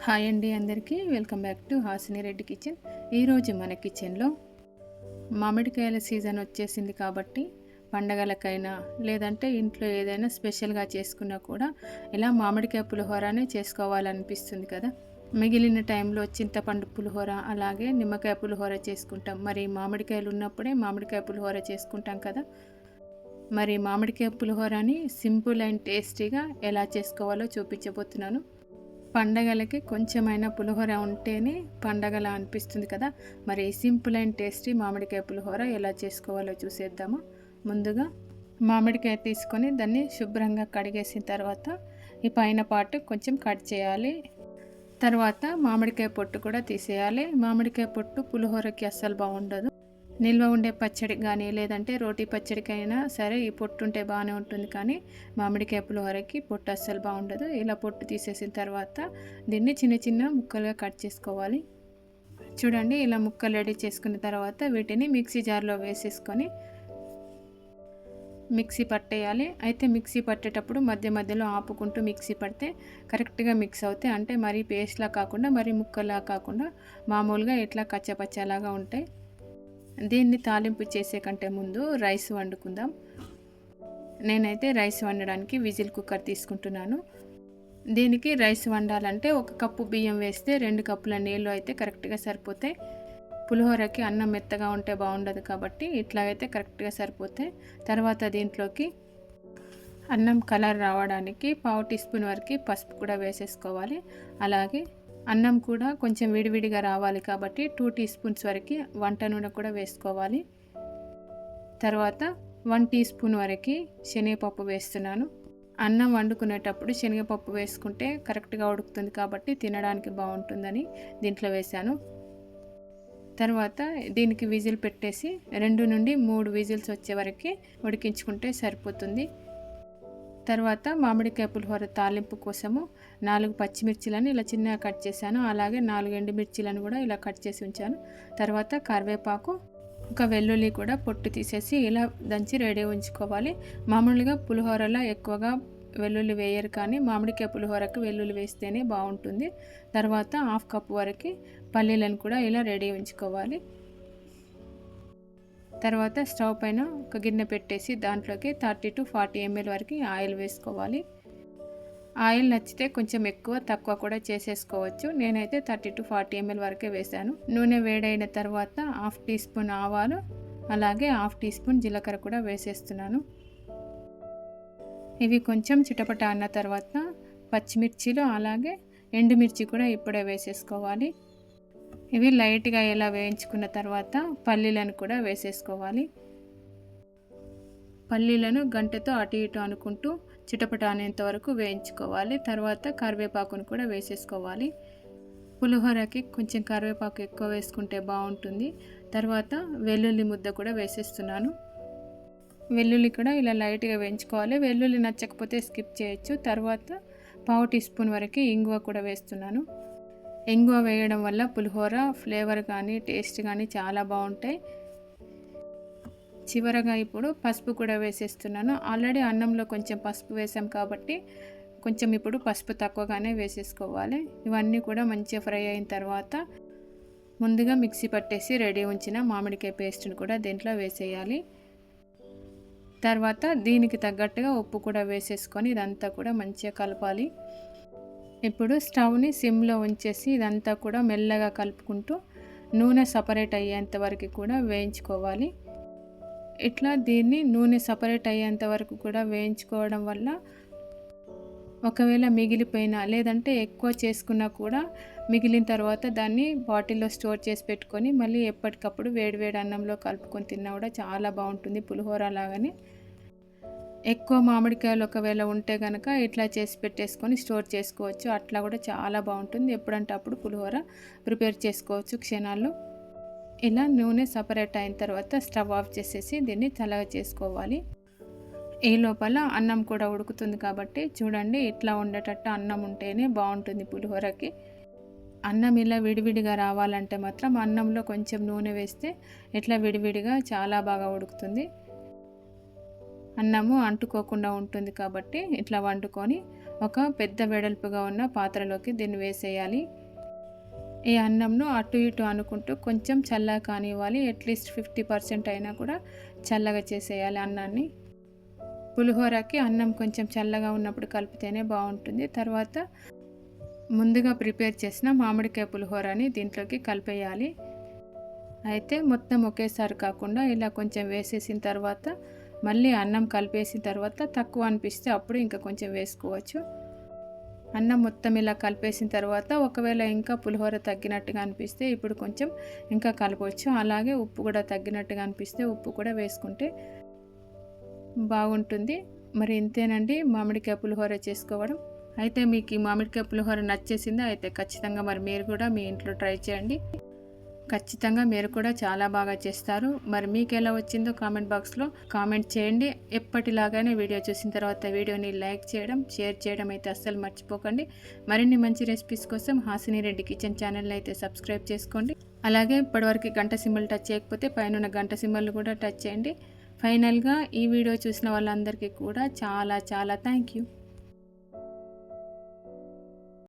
Hi అండి అందరికీ welcome back to Hasini Reddy kitchen. ఈరోజు మన కిచెన్లో మామిడికాయల సీజన్ వచ్చేసింది కాబట్టి పండగలకైనా లేదంటే ఇంట్లో ఏదైనా స్పెషల్గా చేసుకున్నా కూడా ఇలా మామిడికాయ పులిహోరనే చేసుకోవాలనిపిస్తుంది కదా. మిగిలిన టైంలో చింతపండు పులిహోర అలాగే నిమ్మకాయ పులిహోర చేసుకుంటాం. మరి మామిడికాయలు ఉన్నప్పుడే మామిడికాయ పులిహోర చేసుకుంటాం కదా. మరి మామిడికాయ పులిహోరని సింపుల్ అండ్ టేస్టీగా ఎలా చేసుకోవాలో చూపించబోతున్నాను. పండగలకి కొంచెమైనా పులిహోర ఉంటేనే పండగలా అనిపిస్తుంది కదా. మరి సింపుల్ అండ్ టేస్టీ మామిడికాయ పులిహోర ఎలా చేసుకోవాలో చూసేద్దాము. ముందుగా మామిడికాయ తీసుకొని దాన్ని శుభ్రంగా కడిగేసిన తర్వాత ఈ పైన పార్ట్ కొంచెం కట్ చేయాలి. తర్వాత మామిడికాయ పొట్టు కూడా తీసేయాలి. మామిడికాయ పొట్టు పులిహోరకి అస్సలు బాగుండదు. నిల్వ ఉండే పచ్చడి కానీ లేదంటే రోటీ పచ్చడికైనా సరే ఈ పొట్టు ఉంటే బాగానే ఉంటుంది, కానీ మామిడికాయ పులిహోరకి పొట్టు అస్సలు బాగుండదు. ఇలా పొట్టు తీసేసిన తర్వాత దీన్ని చిన్న చిన్న ముక్కలుగా కట్ చేసుకోవాలి. చూడండి, ఇలా ముక్కలు రెడీ చేసుకున్న తర్వాత వీటిని మిక్సీ జార్లో వేసేసుకొని మిక్సీ పట్టేయాలి. అయితే మిక్సీ పట్టేటప్పుడు మధ్య మధ్యలో ఆపుకుంటూ మిక్సీ పడితే కరెక్ట్గా మిక్స్ అవుతాయి. అంటే మరీ పేస్ట్లా కాకుండా మరీ ముక్కలా కాకుండా మామూలుగా ఇట్లా కచ్చపచ్చలాగా ఉంటాయి. దీన్ని తాలింపు చేసే కంటే ముందు రైస్ వండుకుందాం. నేనైతే రైస్ వండడానికి విజిల్ కుక్కర్ తీసుకుంటున్నాను. దీనికి రైస్ వండాలంటే 1 కప్పు బియ్యం వేస్తే 2 కప్పుల నీళ్ళు అయితే కరెక్ట్గా సరిపోతాయి. పులిహోరకి అన్నం మెత్తగా ఉంటే బాగుండదు కాబట్టి ఇట్లాగైతే కరెక్ట్గా సరిపోతాయి. తర్వాత దీంట్లోకి అన్నం కలర్ రావడానికి 1/2 టీ స్పూన్ వరకు పసుపు కూడా వేసేసుకోవాలి. అలాగే అన్నం కూడా కొంచెం విడివిడిగా రావాలి కాబట్టి 2 టీ స్పూన్స్ వరకు వంట నూనె కూడా వేసుకోవాలి. తర్వాత 1 టీ స్పూన్ వరకు శనగపప్పు వేస్తున్నాను. అన్నం వండుకునేటప్పుడు శనగపప్పు వేసుకుంటే కరెక్ట్గా ఉడుకుతుంది కాబట్టి తినడానికి బాగుంటుందని దీంట్లో వేశాను. తర్వాత దీనికి విజిల్ పెట్టేసి 2 నుండి 3 విజిల్స్ వచ్చే వరకు ఉడికించుకుంటే సరిపోతుంది. తర్వాత మామిడికాయ పులిహోర తాలింపు కోసము 4 పచ్చిమిర్చిలను ఇలా చిన్నగా కట్ చేశాను. అలాగే 4 ఎండుమిర్చిలను కూడా ఇలా కట్ చేసి ఉంచాను. తర్వాత కరివేపాకు, 1 వెల్లుల్లి కూడా పొట్టు తీసేసి ఇలా దంచి రెడీ ఉంచుకోవాలి. మామూలుగా పులిహోరలో ఎక్కువగా వెల్లుల్లి వేయరు, కానీ మామిడికాయ పులిహోరకి వెల్లుల్లి వేస్తేనే బాగుంటుంది. తర్వాత 1/2 కప్పు వరకు పల్లీలను కూడా ఇలా రెడీ ఉంచుకోవాలి. తర్వాత స్టవ్ పైన 1 గిన్నె పెట్టేసి దాంట్లోకి 30 to 40 ml వరకు ఆయిల్ వేసుకోవాలి. ఆయిల్ నచ్చితే కొంచెం ఎక్కువ తక్కువ కూడా చేసేసుకోవచ్చు. నేనైతే 30 to 40 ml వరకే వేశాను. నూనె వేడైన తర్వాత 1/2 టీ స్పూన్ ఆవాలు అలాగే 1/2 టీ స్పూన్ జీలకర్ర కూడా వేసేస్తున్నాను. ఇవి కొంచెం చిటపట అన్న తర్వాత పచ్చిమిర్చిలు అలాగే ఎండుమిర్చి కూడా ఇప్పుడే వేసేసుకోవాలి. ఇవి లైట్గా ఇలా వేయించుకున్న తర్వాత పల్లీలను కూడా వేసేసుకోవాలి. పల్లీలను గంటతో అటు ఇటు అనుకుంటూ చిటపట అనేంత వరకు వేయించుకోవాలి. తర్వాత కరివేపాకును కూడా వేసేసుకోవాలి. పులిహోరకి కొంచెం కరివేపాకు ఎక్కువ వేసుకుంటే బాగుంటుంది. తర్వాత వెల్లుల్లి ముద్ద కూడా వేసేస్తున్నాను. వెల్లుల్లి కూడా ఇలా లైట్గా వేయించుకోవాలి. వెల్లుల్లి నచ్చకపోతే స్కిప్ చేయొచ్చు. తర్వాత 1/2 టీ స్పూన్ వరకు ఇంగువ కూడా వేస్తున్నాను. ఇంగువ వేయడం వల్ల పులిహోర ఫ్లేవర్ కానీ టేస్ట్ కానీ చాలా బాగుంటాయి. చివరగా ఇప్పుడు పసుపు కూడా వేసేస్తున్నాను. ఆల్రెడీ అన్నంలో కొంచెం పసుపు వేసాం కాబట్టి కొంచెం ఇప్పుడు పసుపు తక్కువగానే వేసేసుకోవాలి. ఇవన్నీ కూడా మంచిగా ఫ్రై అయిన తర్వాత ముందుగా మిక్సీ పట్టేసి రెడీ ఉంచిన మామిడికాయ పేస్ట్ని కూడా దీంట్లో వేసేయాలి. తర్వాత దీనికి తగ్గట్టుగా ఉప్పు కూడా వేసేసుకొని ఇదంతా కూడా మంచిగా కలపాలి. ఇప్పుడు స్టవ్ని సిమ్లో ఉంచేసి ఇదంతా కూడా మెల్లగా కలుపుకుంటూ నూనె సపరేట్ అయ్యేంత వరకు కూడా వేయించుకోవాలి. ఇట్లా దీన్ని నూనె సపరేట్ అయ్యేంత వరకు కూడా వేయించుకోవడం వల్ల ఒకవేళ మిగిలిపోయినా లేదంటే ఎక్కువ చేసుకున్నా కూడా మిగిలిన తర్వాత దాన్ని బాటిల్లో స్టోర్ చేసి పెట్టుకొని మళ్ళీ ఎప్పటికప్పుడు వేడివేడి అన్నంలో కలుపుకొని తిన్నా కూడా చాలా బాగుంటుంది పులిహోర లాగానే. ఎక్కువ మామిడికాయలు ఒకవేళ ఉంటే కనుక ఇట్లా చేసి పెట్టేసుకొని స్టోర్ చేసుకోవచ్చు. అట్లా కూడా చాలా బాగుంటుంది. ఎప్పుడంటే అప్పుడు పులిహోర ప్రిపేర్ చేసుకోవచ్చు క్షణాల్లో. ఇలా నూనె సపరేట్ అయిన తర్వాత స్టవ్ ఆఫ్ చేసేసి దీన్ని చల్లగా చేసుకోవాలి. ఈ లోపల అన్నం కూడా ఉడుకుతుంది కాబట్టి చూడండి, ఇట్లా ఉండేటట్టు అన్నం ఉంటేనే బాగుంటుంది పులిహోరకి. అన్నం ఇలా విడివిడిగా రావాలంటే మాత్రం అన్నంలో కొంచెం నూనె వేస్తే ఇట్లా విడివిడిగా చాలా బాగా ఉడుకుతుంది. అన్నము అంటుకోకుండా ఉంటుంది కాబట్టి ఇట్లా వండుకొని ఒక పెద్ద వెడల్పుగా ఉన్న పాత్రలోకి దీన్ని వేసేయాలి. ఈ అన్నంను అటు ఇటు అనుకుంటూ కొంచెం చల్లగా కానివ్వాలి. అట్లీస్ట్ 50% అయినా కూడా చల్లగా చేసేయాలి అన్నాన్ని. పులిహోరకి అన్నం కొంచెం చల్లగా ఉన్నప్పుడు కలిపితేనే బాగుంటుంది. తర్వాత ముందుగా ప్రిపేర్ చేసిన మామిడికాయ పులిహోరని దీంట్లోకి కలిపేయాలి. అయితే మొత్తం ఒకేసారి కాకుండా ఇలా కొంచెం వేసేసిన తర్వాత మళ్ళీ అన్నం కలిపేసిన తర్వాత తక్కువ అనిపిస్తే అప్పుడు ఇంకా కొంచెం వేసుకోవచ్చు. అన్నం మొత్తం ఇలా కలిపేసిన తర్వాత ఒకవేళ ఇంకా పులిహోర తగ్గినట్టుగా అనిపిస్తే ఇప్పుడు కొంచెం ఇంకా కలపవచ్చు. అలాగే ఉప్పు కూడా తగ్గినట్టుగా అనిపిస్తే ఉప్పు కూడా వేసుకుంటే బాగుంటుంది. మరి ఇంతేనండి మామిడికాయ పులిహోర చేసుకోవడం. అయితే మీకు ఈ మామిడికాయ పులిహోర నచ్చేసిందా? అయితే ఖచ్చితంగా మరి మీరు కూడా మీ ఇంట్లో ట్రై చేయండి. ఖచ్చితంగా మీరు కూడా చాలా బాగా చేస్తారు. మరి మీకు ఎలా వచ్చిందో కామెంట్ బాక్స్లో కామెంట్ చేయండి. ఎప్పటిలాగానే వీడియో చూసిన తర్వాత వీడియోని లైక్ చేయడం, షేర్ చేయడం అయితే అస్సలు మర్చిపోకండి. మరిన్ని మంచి రెసిపీస్ కోసం హాసిని రెడ్డి కిచెన్ ఛానల్ని అయితే సబ్స్క్రైబ్ చేసుకోండి. అలాగే ఇప్పటివరకు గంట సింబల్ టచ్ చేయకపోతే పైన గంట సింబల్ కూడా టచ్ చేయండి. ఫైనల్గా ఈ వీడియో చూసిన వాళ్ళందరికీ కూడా చాలా చాలా థ్యాంక్ యూ.